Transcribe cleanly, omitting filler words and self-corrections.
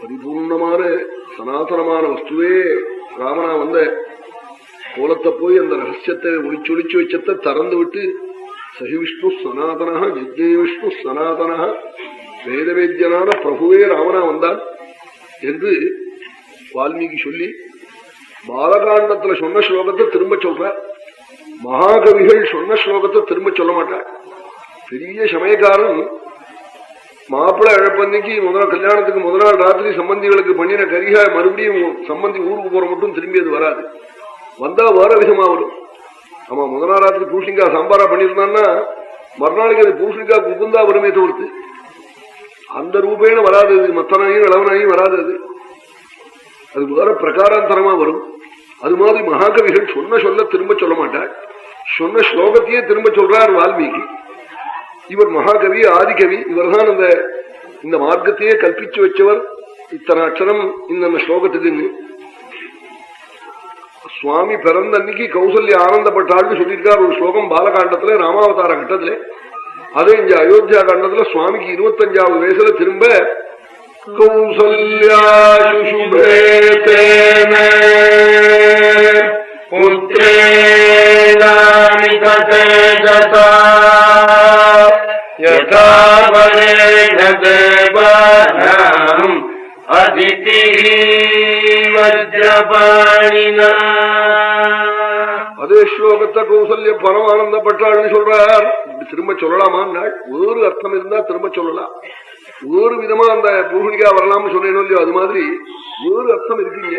பரிபூர்ணமான சனாதனமான வஸ்துவே ராமனா வந்த கோலத்தை போய் அந்த ரகசியத்தை ஒளிச்சொலிச்சு வச்சத்தை திறந்து விட்டு சஹி விஷ்ணு சனாதனா ஜெய விஷ்ணு சனாதனா வேதவேத்யனான பிரபுவே ராமனா வந்தான் என்று வால்மீகி சொல்லி பாலகாண்டத்துல சொன்ன ஸ்லோகத்தை திரும்ப சொல்றார். மகாகவிகள் சொன்ன ஸ்லோகத்தை திரும்ப சொல்ல மாட்டார். பெரிய சமயக்காரன் மாப்பிள்ளை இழப்பன்னைக்கு கல்யாணத்துக்கு முதல் நாள் ராத்திரி சம்பந்திகளுக்கு பண்ணின கரிகா மறுபடியும் சம்பந்தி ஊருக்கு போற மட்டும் திரும்பி அது வராது. வந்தா வேற விதமா வரும். ஆமா, முதல் நாள் ராத்திரி பூஷணிக்காய் சாம்பாரா பண்ணிருந்தான்னா மறுநாளைக்கு அது பூஷணிக்காய் குகுந்தா வருமே தவிர்த்து அந்த ரூபேன வராது. மத்தனையும் இளவனையும் வராது. அது வேற பிரகாராந்தரமா வரும். அது மாதிரி மகாகவிகள் சொல்ல திரும்ப சொல்ல மாட்டார். சொன்ன ஸ்லோகத்தையே திரும்ப சொல்றார் வால்மீகி. இவர் மகாகவி, ஆதிகவி. இவர் தான் இந்த மார்க்கத்தையே கல்பிச்சு வச்சவர். இத்தனை அக்ஷரம் இந்த ஸ்லோகத்துக்கு சுவாமி பிறந்த அன்னைக்கு கௌசல்யா ஆனந்தப்பட்டாள்னு சொல்லியிருக்கார் ஒரு ஸ்லோகம் பாலகாண்டத்துல, ராமாவதார கட்டத்துல. அதே இங்க அயோத்தியா காண்டத்துல சுவாமிக்கு 25வது வயசுல திரும்ப கௌசல்யா சுசுபேதேன புத்ரேணாமிததேஜதா யதா வரேண தேவானாம் அதிதி வஜ்ரபாணினா. அதே ஸ்லோகத்தை கௌசல்ய பரமானந்தப்பட்டாள்னு சொல்றார். திரும்ப சொல்லலாமா? ஒரு அர்த்தம் இருந்தா திரும்ப சொல்லலாம். ஒரு விதமா அந்த பூஷணிக்கா வரலாம்னு சொன்னேனோ இல்லையோ அது மாதிரி ஒரு அர்த்தம் இருக்குங்க.